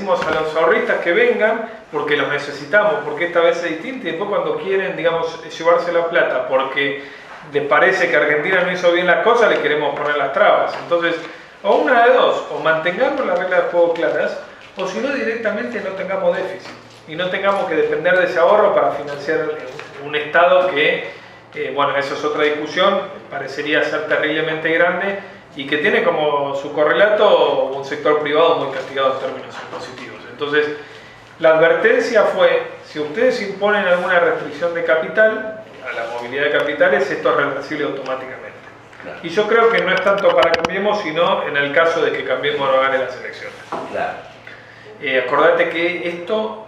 decimos a los ahorristas que vengan porque los necesitamos, porque esta vez es distinta, y después cuando quieren, digamos, llevarse la plata porque les parece que Argentina no hizo bien las cosas, le queremos poner las trabas. Entonces, o una de dos, o mantengamos las reglas de juego claras, o si no, directamente no tengamos déficit y no tengamos que depender de ese ahorro para financiar un Estado que, bueno, eso es otra discusión, parecería ser terriblemente grande y que tiene como su correlato un sector privado muy castigado en términos impositivos. Entonces, la advertencia fue, si ustedes imponen alguna restricción de capital, a la movilidad de capitales, esto es reversible automáticamente. Claro. Y yo creo que no es tanto para Cambiemos, sino en el caso de que Cambiemos no gane las elecciones. Claro. Acordate que esto...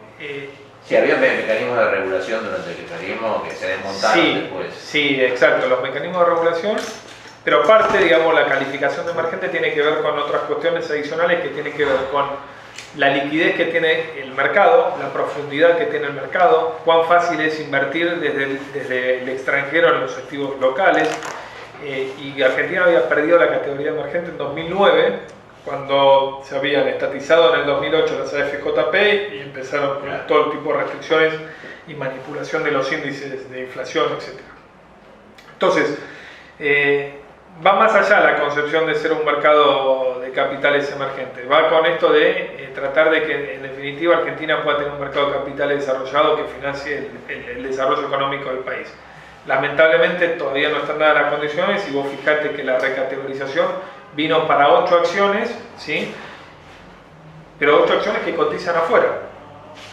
sí, había mecanismos de regulación durante el kirchnerismo que se desmontaron después. Sí, exacto, los mecanismos de regulación, pero aparte, digamos, la calificación de emergente tiene que ver con otras cuestiones adicionales que tienen que ver con la liquidez que tiene el mercado, la profundidad que tiene el mercado, cuán fácil es invertir desde el extranjero en los activos locales. Y Argentina había perdido la categoría emergente en 2009, cuando se habían estatizado en el 2008 las AFJP y empezaron con todo tipo de restricciones y manipulación de los índices de inflación, etc. Entonces, va más allá la concepción de ser un mercado de capitales emergentes. Va con esto de tratar de que en definitiva Argentina pueda tener un mercado de capitales desarrollado que financie el desarrollo económico del país. Lamentablemente todavía no están dadas las condiciones y vos fijate que la recategorización vino para 8 acciones, ¿sí? Pero 8 acciones que cotizan afuera,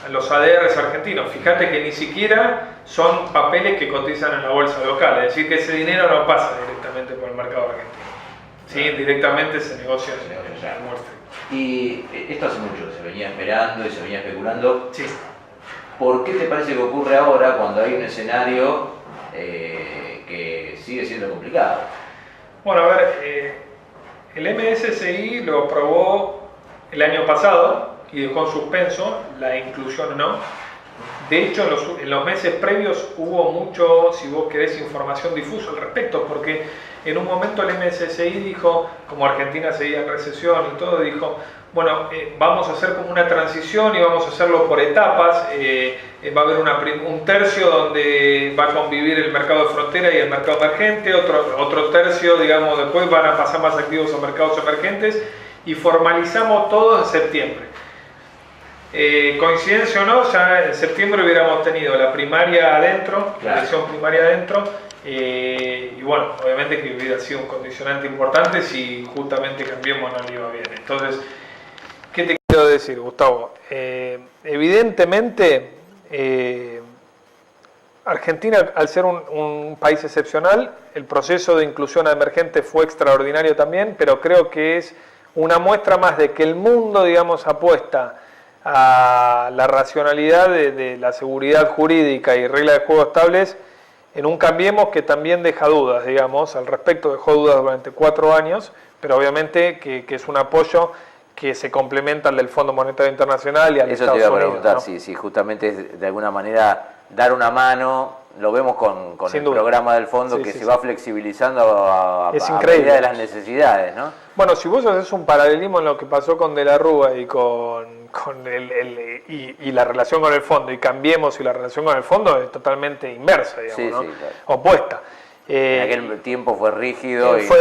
en los ADRs argentinos. Fíjate que ni siquiera son papeles que cotizan en la bolsa local, es decir, que ese dinero no pasa directamente por el mercado argentino. ¿Sí? Directamente se negocia en Wall Street. Y esto hace mucho que se venía esperando y se venía especulando. Sí. ¿Por qué te parece que ocurre ahora cuando hay un escenario que sigue siendo complicado? Bueno, a ver, el MSCI lo aprobó el año pasado y dejó en suspenso la inclusión o no. De hecho, en los meses previos hubo mucho, si vos querés, información difusa al respecto, porque en un momento el MSCI dijo, como Argentina seguía en recesión y todo, dijo, bueno, vamos a hacer como una transición y vamos a hacerlo por etapas. Va a haber un tercio donde va a convivir el mercado de frontera y el mercado emergente, otro tercio, digamos, después van a pasar más activos a mercados emergentes y formalizamos todo en septiembre. Coincidencia o no, ya en septiembre hubiéramos tenido la primaria adentro, la elección primaria adentro, y bueno, obviamente que hubiera sido un condicionante importante si justamente Cambiemos no le iba bien. Entonces, ¿qué te quiero decir, Gustavo? Evidentemente, Argentina, al ser un país excepcional, el proceso de inclusión emergente fue extraordinario también, pero creo que es una muestra más de que el mundo, digamos, apuesta a la racionalidad de la seguridad jurídica y reglas de juego estables en un Cambiemos que también deja dudas, digamos, al respecto. Dejó dudas durante 4 años, pero obviamente que es un apoyo que se complementa al del Fondo Monetario Internacional y al Estados Unidos. Eso te iba a preguntar, ¿no? si justamente es de alguna manera dar una mano, lo vemos con el programa del fondo que se va flexibilizando a medida de las necesidades, ¿no? Bueno, si vos haces un paralelismo en lo que pasó con De la Rúa y y la relación con el fondo, y Cambiemos y la relación con el fondo es totalmente inversa, digamos, ¿no? Claro. Opuesta. En aquel tiempo fue rígido. Fue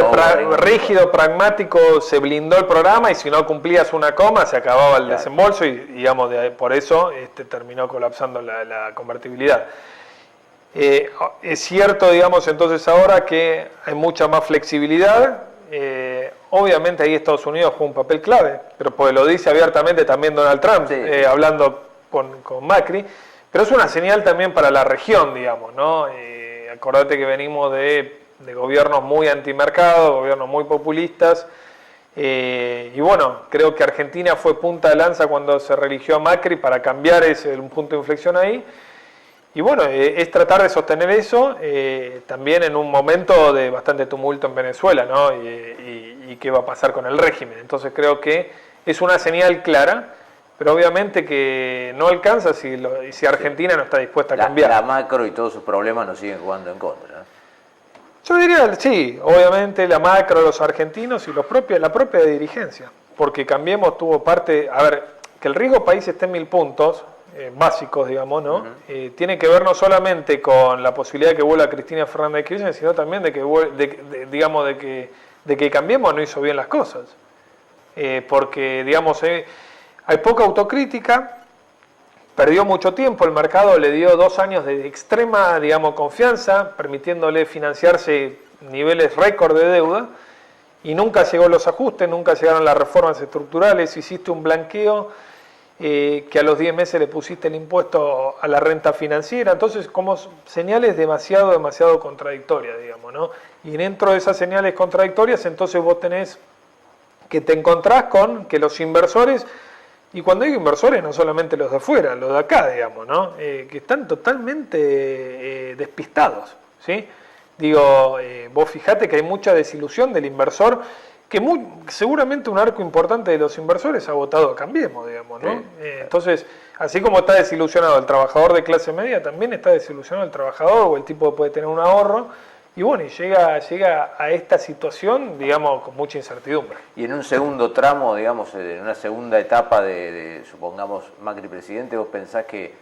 rígido, pragmático, se blindó el programa y si no cumplías una coma se acababa el desembolso y digamos, por eso terminó colapsando la convertibilidad. Es cierto, digamos, entonces ahora que hay mucha más flexibilidad. Obviamente ahí Estados Unidos juega un papel clave, pero pues lo dice abiertamente también Donald Trump, hablando con Macri, pero es una señal también para la región, digamos, ¿no? Acordate que venimos de gobiernos muy antimercado, gobiernos muy populistas, y bueno, creo que Argentina fue punta de lanza cuando se reeligió a Macri para cambiar un punto de inflexión ahí. Y bueno, es tratar de sostener eso también en un momento de bastante tumulto en Venezuela, ¿no? Y qué va a pasar con el régimen. Entonces creo que es una señal clara, pero obviamente que no alcanza si Argentina no está dispuesta a cambiar. La macro y todos sus problemas nos siguen jugando en contra, ¿no? Yo diría, sí, obviamente la macro, los argentinos y la propia dirigencia, porque Cambiemos tuvo parte, a ver, que el riesgo país esté en 1000 puntos, básicos, digamos, ¿no? Tiene que ver no solamente con la posibilidad de que vuelva Cristina Fernández de Kirchner, sino también de que, de que Cambiemos no hizo bien las cosas. Porque, digamos, hay poca autocrítica, perdió mucho tiempo, el mercado le dio 2 años de extrema, digamos, confianza, permitiéndole financiarse niveles récord de deuda, y nunca llegó los ajustes, nunca llegaron las reformas estructurales, hiciste un blanqueo que a los 10 meses le pusiste el impuesto a la renta financiera, entonces como señales demasiado contradictorias, digamos, ¿no? Y dentro de esas señales contradictorias, entonces vos tenés que te encontrás con que los inversores, y cuando digo inversores no solamente los de afuera, los de acá, digamos, ¿no? Que están totalmente despistados, ¿sí? Digo, vos fijate que hay mucha desilusión del inversor, que seguramente un arco importante de los inversores ha votado a Cambiemos, digamos, ¿no? Entonces, así como está desilusionado el trabajador de clase media, también está desilusionado el trabajador o el tipo que puede tener un ahorro, y bueno, y llega a esta situación, digamos, con mucha incertidumbre. Y en un segundo tramo, digamos, en una segunda etapa de supongamos, Macri presidente, ¿vos pensás que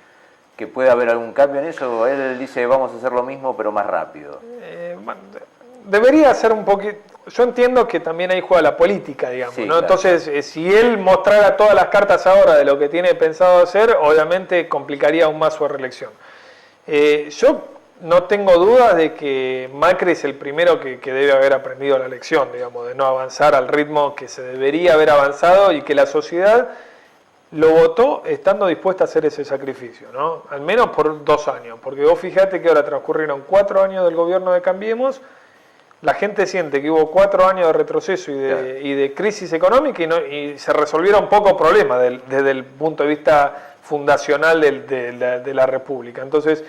puede haber algún cambio en eso? Él dice, vamos a hacer lo mismo, pero más rápido. Debería ser un poquito... Yo entiendo que también ahí juega la política, digamos, sí, ¿no? Claro. Entonces, si él mostrara todas las cartas ahora de lo que tiene pensado hacer, obviamente complicaría aún más su reelección. Yo no tengo dudas de que Macri es el primero que debe haber aprendido la lección, digamos, de no avanzar al ritmo que se debería haber avanzado y que la sociedad lo votó estando dispuesta a hacer ese sacrificio, ¿no? Al menos por 2 años, porque vos fijate que ahora transcurrieron 4 años del gobierno de Cambiemos, la gente siente que hubo 4 años de retroceso y de crisis económica y se resolvieron pocos problemas desde el punto de vista fundacional de la República. Entonces,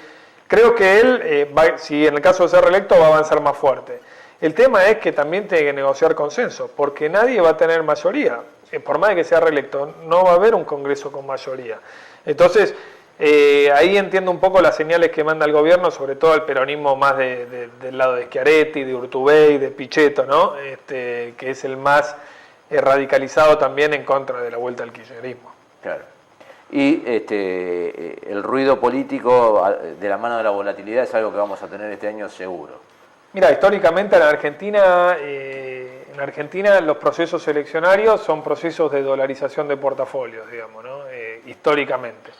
creo que él, si en el caso de ser reelecto, va a avanzar más fuerte. El tema es que también tiene que negociar consenso, porque nadie va a tener mayoría. Por más de que sea reelecto, no va a haber un Congreso con mayoría. Entonces, ahí entiendo un poco las señales que manda el gobierno, sobre todo el peronismo más del lado de Schiaretti, de Urtubey, de Pichetto, ¿no? Que es el más radicalizado también en contra de la vuelta al kirchnerismo. Claro. Y el ruido político de la mano de la volatilidad es algo que vamos a tener este año seguro. Mira, históricamente en Argentina los procesos eleccionarios son procesos de dolarización de portafolios, digamos, ¿no? Históricamente.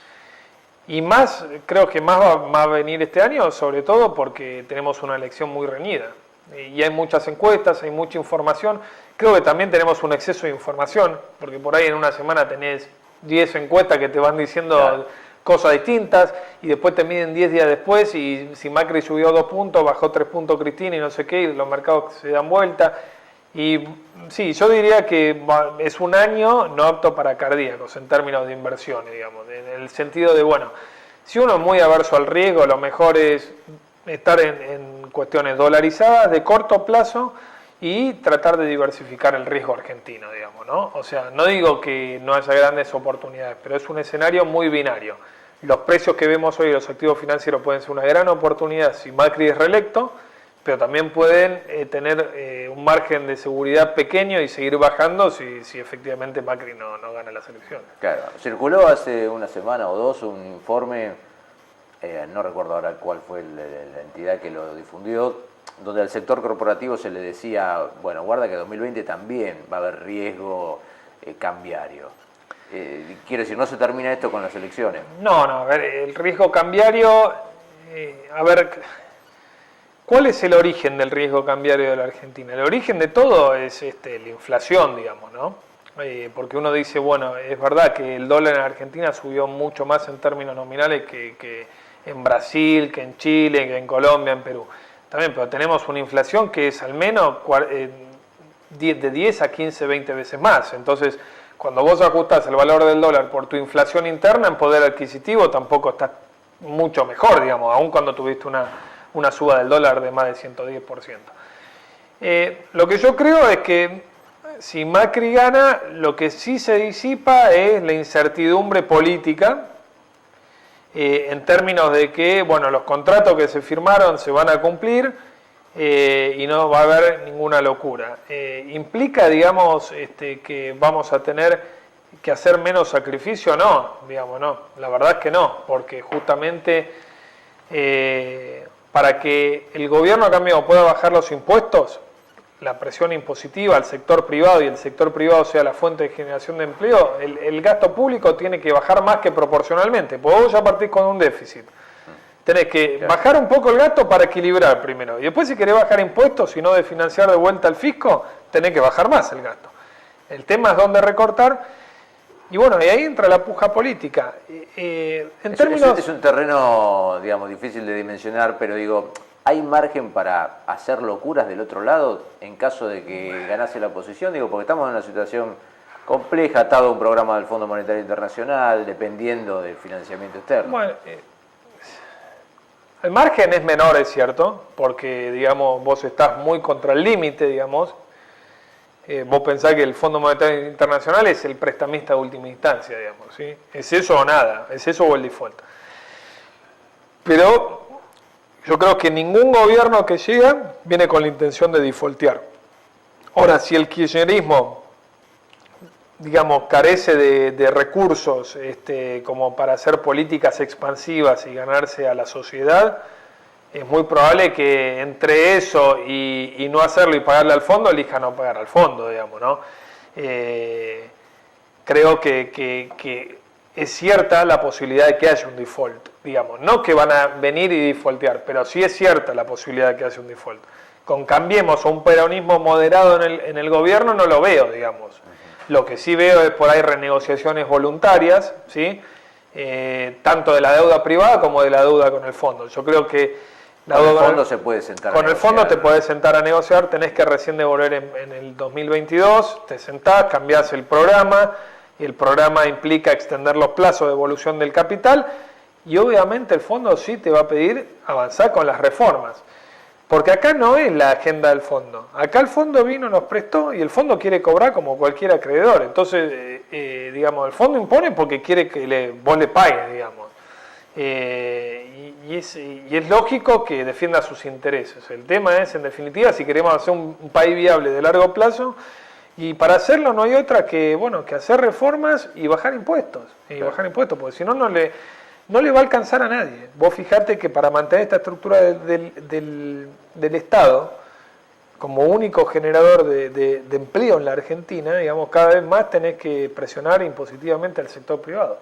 Y más, creo que más va a venir este año, sobre todo porque tenemos una elección muy reñida. Y hay muchas encuestas, hay mucha información. Creo que también tenemos un exceso de información, porque por ahí en una semana tenés 10 encuestas que te van diciendo claro, cosas distintas, y después te miden 10 días después, y si Macri subió 2 puntos, bajó 3 puntos Cristina y no sé qué, y los mercados se dan vuelta. Y sí, yo diría que es un año no apto para cardíacos en términos de inversiones, digamos, en el sentido de, bueno, si uno es muy averso al riesgo, lo mejor es estar en cuestiones dolarizadas de corto plazo y tratar de diversificar el riesgo argentino, digamos, ¿no? O sea, no digo que no haya grandes oportunidades, pero es un escenario muy binario. Los precios que vemos hoy de los activos financieros pueden ser una gran oportunidad si Macri es reelecto, pero también pueden tener un margen de seguridad pequeño y seguir bajando si efectivamente Macri no gana las elecciones. Claro, circuló hace una semana o 2 un informe, no recuerdo ahora cuál fue la entidad que lo difundió, donde al sector corporativo se le decía, bueno, guarda que 2020 también va a haber riesgo cambiario. Quiero decir, no se termina esto con las elecciones. No, a ver, el riesgo cambiario, a ver... ¿Cuál es el origen del riesgo cambiario de la Argentina? El origen de todo es la inflación, digamos, ¿no? Porque uno dice, bueno, es verdad que el dólar en Argentina subió mucho más en términos nominales que en Brasil, que en Chile, que en Colombia, en Perú. También, pero tenemos una inflación que es al menos de 10 a 15, 20 veces más. Entonces, cuando vos ajustás el valor del dólar por tu inflación interna, en poder adquisitivo tampoco estás mucho mejor, digamos, aun cuando tuviste una suba del dólar de más de 110%. Lo que yo creo es que si Macri gana, lo que sí se disipa es la incertidumbre política, en términos de que, bueno, los contratos que se firmaron se van a cumplir y no va a haber ninguna locura. Implica, digamos, que vamos a tener que hacer menos sacrificio, no, digamos, no. La verdad es que no, porque justamente para que el gobierno a cambio pueda bajar los impuestos, la presión impositiva al sector privado y el sector privado sea la fuente de generación de empleo, el gasto público tiene que bajar más que proporcionalmente, porque vos ya partís con un déficit. Tenés que bajar un poco el gasto para equilibrar primero. Y después si querés bajar impuestos y no de financiar de vuelta al fisco, tenés que bajar más el gasto. El tema es dónde recortar. Y bueno, y ahí entra la puja política. Es un terreno, digamos, difícil de dimensionar, pero digo, ¿hay margen para hacer locuras del otro lado en caso de que ganase la oposición? Digo, porque estamos en una situación compleja, atado a un programa del Fondo Monetario Internacional, dependiendo del financiamiento externo. Bueno, el margen es menor, es cierto, porque, digamos, vos estás muy contra el límite, digamos. Vos pensás que el Fondo Monetario Internacional es el prestamista de última instancia, digamos, ¿sí? Es eso o nada, es eso o el default. Pero yo creo que ningún gobierno que llega viene con la intención de defaultear. Ahora, si el kirchnerismo, digamos, carece de recursos como para hacer políticas expansivas y ganarse a la sociedad, es muy probable que entre eso y no hacerlo y pagarle al fondo, elija no pagar al fondo, digamos, ¿no? Creo que es cierta la posibilidad de que haya un default, digamos. No que van a venir y defaultear, pero sí es cierta la posibilidad de que haya un default. Con Cambiemos o un peronismo moderado en el gobierno no lo veo, digamos. Lo que sí veo es por ahí renegociaciones voluntarias, ¿sí? Tanto de la deuda privada como de la deuda con el fondo. Yo creo que con el fondo se puede sentar con el fondo te podés sentar a negociar, tenés que recién devolver en el 2022, te sentás, cambiás el programa, y el programa implica extender los plazos de devolución del capital, y obviamente el fondo sí te va a pedir avanzar con las reformas. Porque acá no es la agenda del fondo. Acá el fondo vino, nos prestó y el fondo quiere cobrar como cualquier acreedor. Entonces, digamos, el fondo impone porque quiere que vos le pagues, digamos. Y es lógico que defienda sus intereses. El tema es, en definitiva, si queremos hacer un país viable de largo plazo, y para hacerlo no hay otra que, bueno, que hacer reformas y bajar impuestos. Bajar impuestos, porque si no, no le va a alcanzar a nadie. Vos fijate que para mantener esta estructura del Estado, como único generador de empleo en la Argentina, digamos, cada vez más tenés que presionar impositivamente al sector privado.